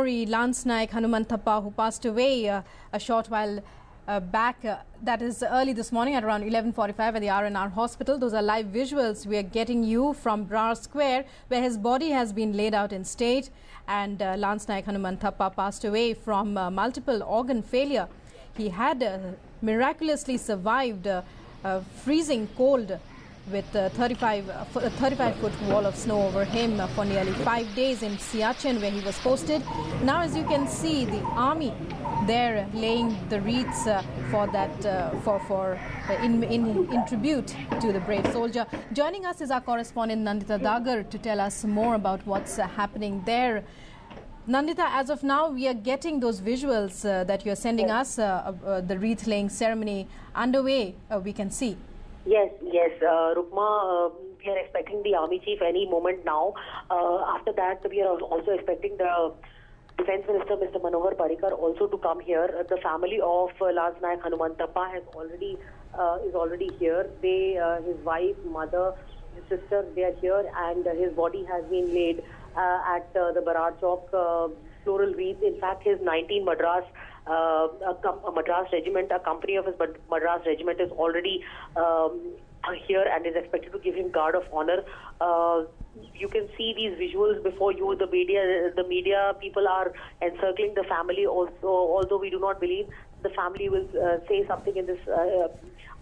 Lance Naik Hanumanthappa, who passed away a short while back, that is early this morning at around 11:45 at the R&R hospital. Those are live visuals we are getting you from Brar Square, where his body has been laid out in state. And Lance Naik Hanumanthappa passed away from multiple organ failure. He had miraculously survived freezing cold with a 35-foot wall of snow over him for nearly 5 days in Siachen, where he was posted. Now, as you can see, the army there laying the wreaths for that, in tribute to the brave soldier. Joining us is our correspondent Nandita Dagar to tell us more about what's happening there. Nandita, as of now, we are getting those visuals that you're sending us, the wreath laying ceremony underway, we can see. Yes, Rukma, we are expecting the army chief any moment now. After that, we are also expecting the Defence Minister, Mr. Manohar Parrikar, also to come here. The family of Lance Naik Hanumanthappa is already here. His wife, mother, his sister, they are here, and his body has been laid at the Barar Chowk floral wreath. In fact, his 19 Madras regiment, a company of his Madras regiment is already here and is expected to give him guard of honor. You can see these visuals before you. The media people are encircling the family also, although we do not believe the family will say something in this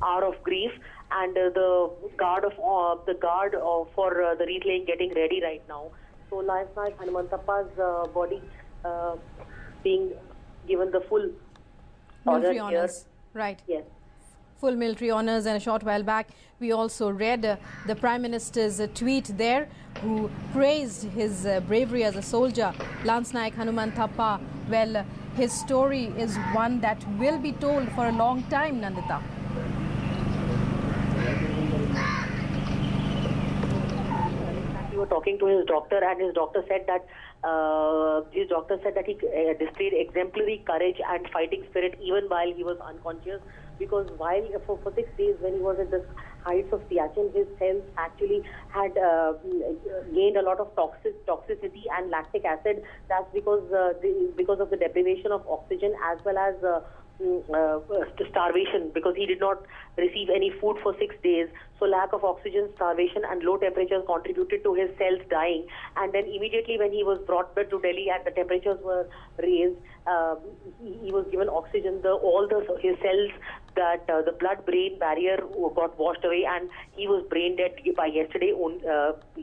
hour of grief. And the guard for the wreath laying getting ready right now. So Lance Naik Hanumanthappa's body being given the full military honors. Right. Yes. Full military honors. And a short while back, we also read the Prime Minister's tweet there, who praised his bravery as a soldier. Lance Naik Hanumanthappa, well, his story is one that will be told for a long time, Nandita. We were talking to his doctor, and his doctor said that he displayed exemplary courage and fighting spirit even while he was unconscious. Because while for 6 days when he was at the heights of Siachen, his cells actually had gained a lot of toxicity and lactic acid. That's because of the deprivation of oxygen as well as starvation, because he did not receive any food for 6 days. So lack of oxygen, starvation and low temperatures contributed to his cells dying. And then immediately when he was brought back to Delhi and the temperatures were raised, he was given oxygen. His cells, that the blood-brain barrier got washed away, and he was brain dead by yesterday.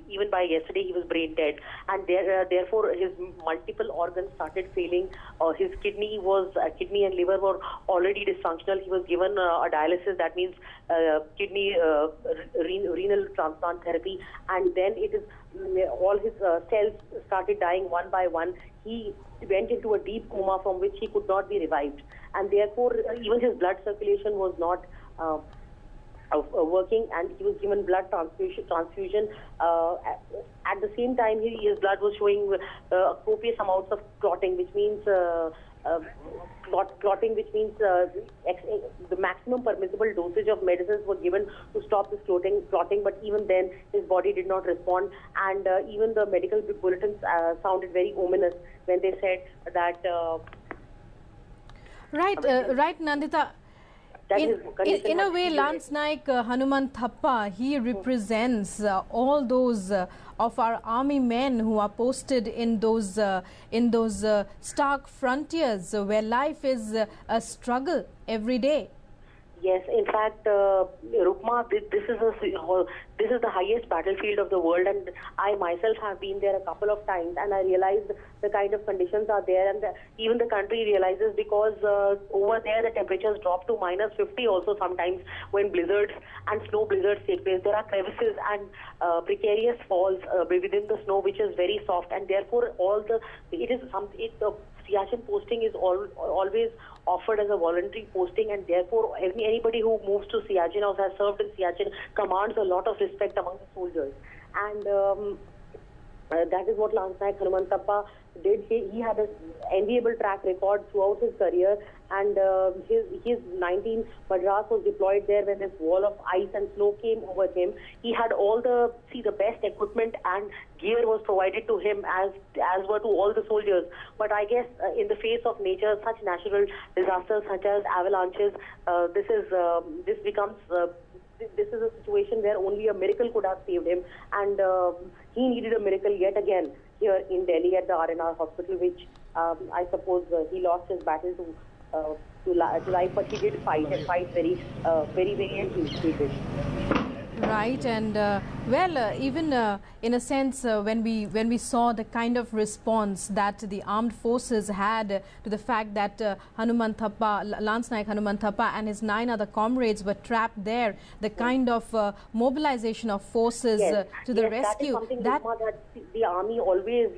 Even by yesterday, he was brain dead, and therefore his multiple organs started failing. His kidney and liver were already dysfunctional. He was given a dialysis, that means kidney renal transplant therapy, and then all his cells started dying one by one. He went into a deep coma from which he could not be revived, and therefore even his blood circulation was not working, and he was given blood transfusion. At the same time, his blood was showing copious amounts of clotting, which means the maximum permissible dosage of medicines were given to stop this clotting, but even then his body did not respond, and even the medical bulletins sounded very ominous when they said that right, Nandita. In a way, Lance Naik Hanumanthappa, he represents all those of our army men who are posted in those stark frontiers where life is a struggle every day. Yes, in fact, Rukma, this is the highest battlefield of the world, and I myself have been there a couple of times, and I realized the kind of conditions are there, and even the country realizes, because over there the temperatures drop to -50 also sometimes when blizzards and snow blizzards take place. There are crevices and precarious falls within the snow, which is very soft, and therefore Siachen posting is always offered as a voluntary posting, and therefore anybody who moves to Siachen or has served in Siachen commands a lot of respect among the soldiers. And that is what Lance Naik Hanumanthappa he had an enviable track record throughout his career, and his 19 Madras was deployed there when this wall of ice and snow came over him. He had all the best equipment and gear was provided to him as were to all the soldiers. But I guess in the face of nature, such natural disasters such as avalanches, this is a situation where only a miracle could have saved him, and he needed a miracle yet again here in Delhi at the R&R hospital, which I suppose he lost his battle to life, but he did fight and fight very intensely. Right, and even in a sense, when we saw the kind of response that the armed forces had to the fact that Hanuman Thappa, Lance Naik Hanuman Thappa and his 9 other comrades were trapped there, the kind of mobilization of forces to the rescue. That is something that the army always,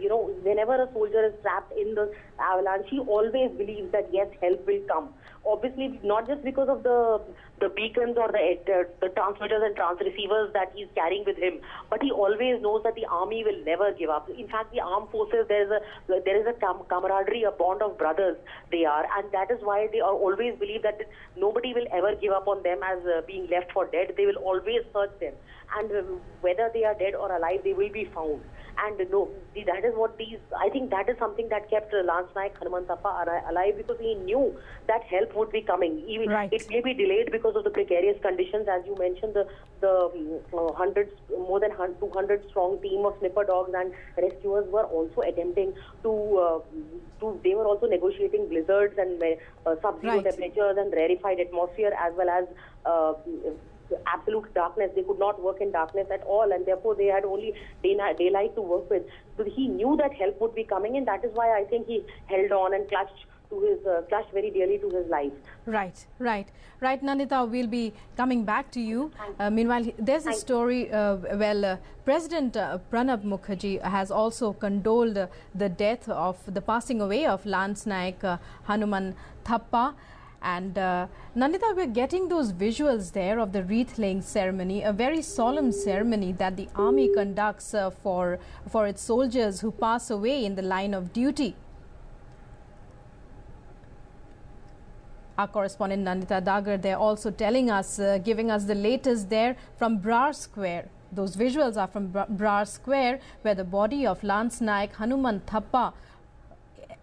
whenever a soldier is trapped in the avalanche, he always believes that yes, help will come. Obviously, not just because of the beacons or the transmitters and transreceivers that he's carrying with him, but he always knows that the army will never give up. In fact, the armed forces, there is a camaraderie, a bond of brothers they are, and that is why they always believe that nobody will ever give up on them as being left for dead. They will always search them, and whether they are dead or alive, they will be found. And no, that is what I think that is something that kept Lance Naik Hanuman Thappa alive, because he knew that help would be coming. Even it may be delayed because of the precarious conditions, as you mentioned. The more than 200 strong team of sniffer dogs and rescuers were also attempting they were also negotiating blizzards and sub-zero temperatures and rarefied atmosphere, as well as absolute darkness. They could not work in darkness at all, and therefore they had only daylight to work with. So he knew that help would be coming, and that is why I think he held on and clutched very dearly to his life. Right, Nandita, we'll be coming back to you. Meanwhile, there's a story. President Pranab Mukherjee has also condoled the passing away of Lance Naik Hanuman Thappa. And Nandita, we're getting those visuals there of the wreath-laying ceremony, a very solemn ceremony that the army conducts for its soldiers who pass away in the line of duty. Our correspondent Nandita Dagar there also telling us, giving us the latest there from Brar Square. Those visuals are from Brar Square, where the body of Lance Naik Hanuman Thappa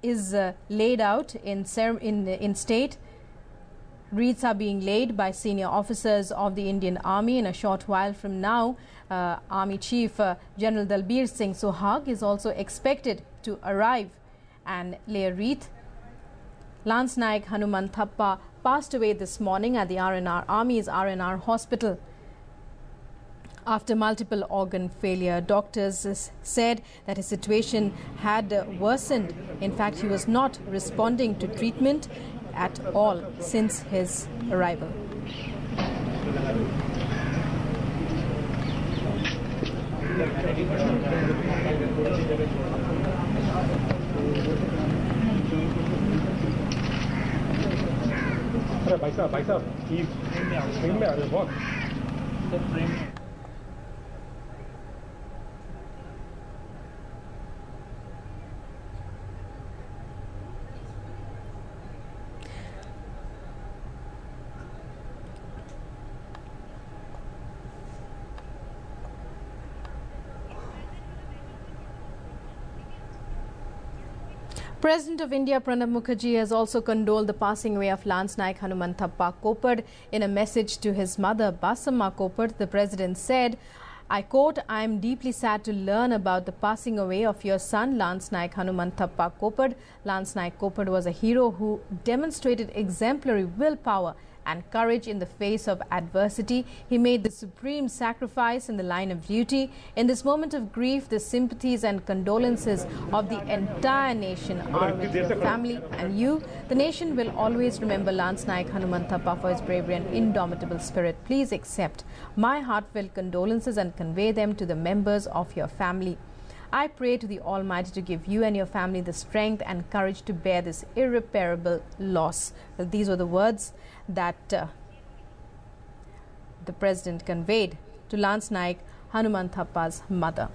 is laid out in state. Wreaths are being laid by senior officers of the Indian Army. In a short while from now, Army Chief General Dalbir Singh Sohag is also expected to arrive and lay a wreath. Lance Naik Hanuman Thappa passed away this morning at the Army's R&R hospital after multiple organ failure. Doctors said that his situation had worsened. In fact, he was not responding to treatment at all since his arrival. भाई साहब screen में आ रहे बहुत President of India Pranab Mukherjee has also condoled the passing away of Lance Naik Hanuman Thappa Kopad. In a message to his mother Basamma Kopad, the president said, I quote, I am deeply sad to learn about the passing away of your son Lance Naik Hanuman Thappa Kopad. Lance Naik Kopad was a hero who demonstrated exemplary willpower and courage in the face of adversity. He made the supreme sacrifice in the line of duty. In this moment of grief, the sympathies and condolences of the entire nation are with your family and you. The nation will always remember Lance Naik Hanuman Thappa for his bravery and indomitable spirit. Please accept my heartfelt condolences and convey them to the members of your family. I pray to the Almighty to give you and your family the strength and courage to bear this irreparable loss. Well, these were the words that the president conveyed to Lance Naik Hanuman Thappa's mother.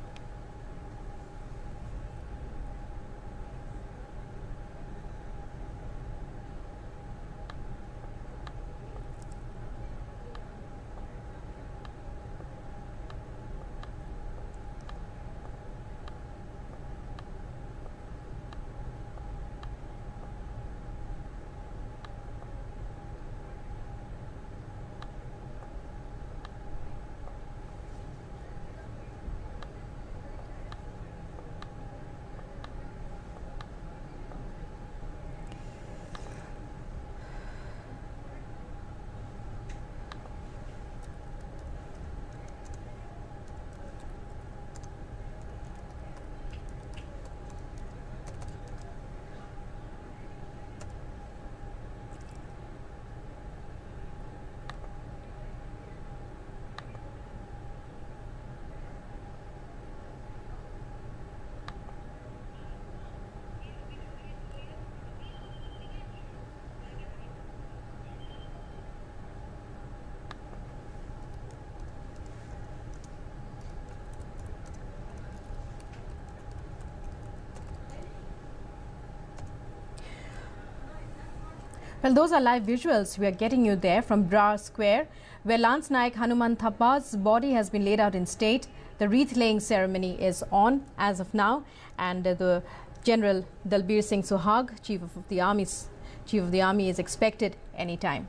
Well, those are live visuals we are getting you there from Brar Square, where Lance Naik Hanuman Thappa's body has been laid out in state. The wreath-laying ceremony is on as of now, and the General Dalbir Singh Suhag, Chief of the Army, is expected any time.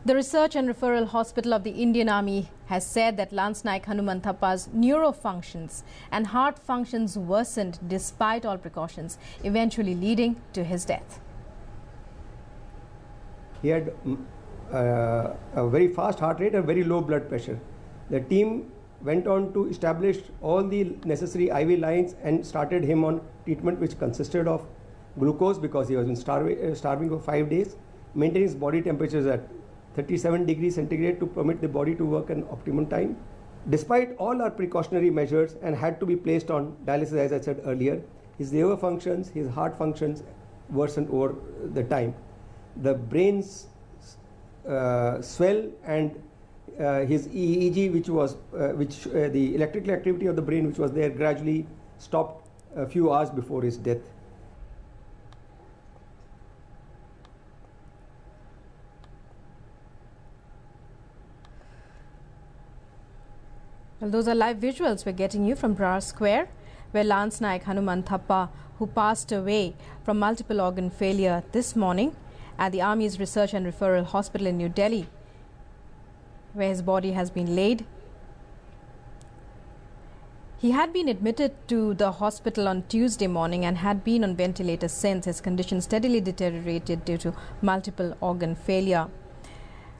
The Research and Referral Hospital of the Indian Army has said that Lance Naik Hanuman Thappa's neurofunctions and heart functions worsened despite all precautions, eventually leading to his death. He had a very fast heart rate and very low blood pressure. The team went on to establish all the necessary IV lines and started him on treatment which consisted of glucose, because he was been starving for 5 days, maintaining his body temperatures at 37 degrees centigrade to permit the body to work in optimum time. Despite all our precautionary measures and had to be placed on dialysis, as I said earlier, his liver functions, his heart functions worsened over the time. The brains swell, and his EEG, the electrical activity of the brain which was there, gradually stopped a few hours before his death. Well, those are live visuals we're getting you from Brar Square, where Lance Naik Hanuman Thappa, who passed away from multiple organ failure this morning at the Army's Research and Referral Hospital in New Delhi, where his body has been laid. He had been admitted to the hospital on Tuesday morning and had been on ventilator since. His condition steadily deteriorated due to multiple organ failure.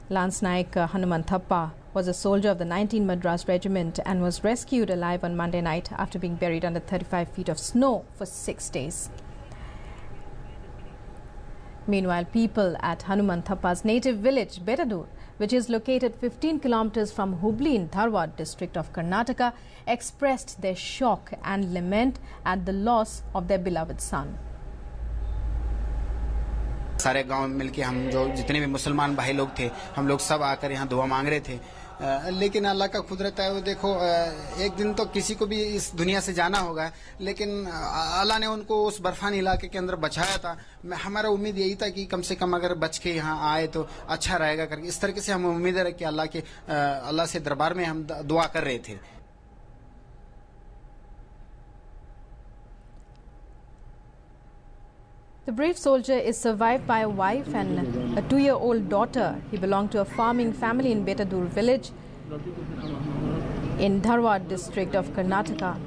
Lance Naik Hanuman Thappa was a soldier of the 19 Madras Regiment and was rescued alive on Monday night after being buried under 35 feet of snow for 6 days. Meanwhile, people at Hanuman Thappa's native village, Betadur, which is located 15 kilometers from Hubli in Dharwad district of Karnataka, expressed their shock and lament at the loss of their beloved son. सारे गांव मिलके हम जो जितने भी मुसलमान भाई लोग थे, हम लोग सब आकर यहाँ दुआ मांग रहे थे, लेकिन अल्लाह का कुदरत है। वो देखो, एक दिन तो किसी को भी इस दुनिया से जाना होगा, लेकिन अल्लाह ने उनको उस बर्फानी इलाके के अंदर बचाया था। हमारा उम्मीद यही था कि कम से कम अगर बच के यहाँ आए तो अच्छा रहेगा करके, इस तरीके से हम उम्मीद है कि अल्लाह से दरबार में हम दुआ कर रहे थे। The brave soldier is survived by a wife and a 2-year-old daughter. He belonged to a farming family in Betadur village in Dharwad district of Karnataka.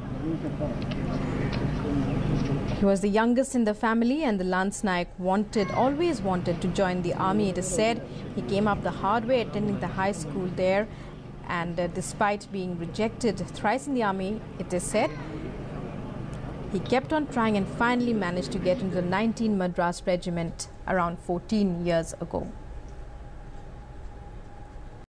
He was the youngest in the family, and the Lance Naik always wanted to join the army. It is said he came up the hard way attending the high school there, and despite being rejected thrice in the army, it is said, he kept on trying and finally managed to get into the 19 Madras Regiment around 14 years ago.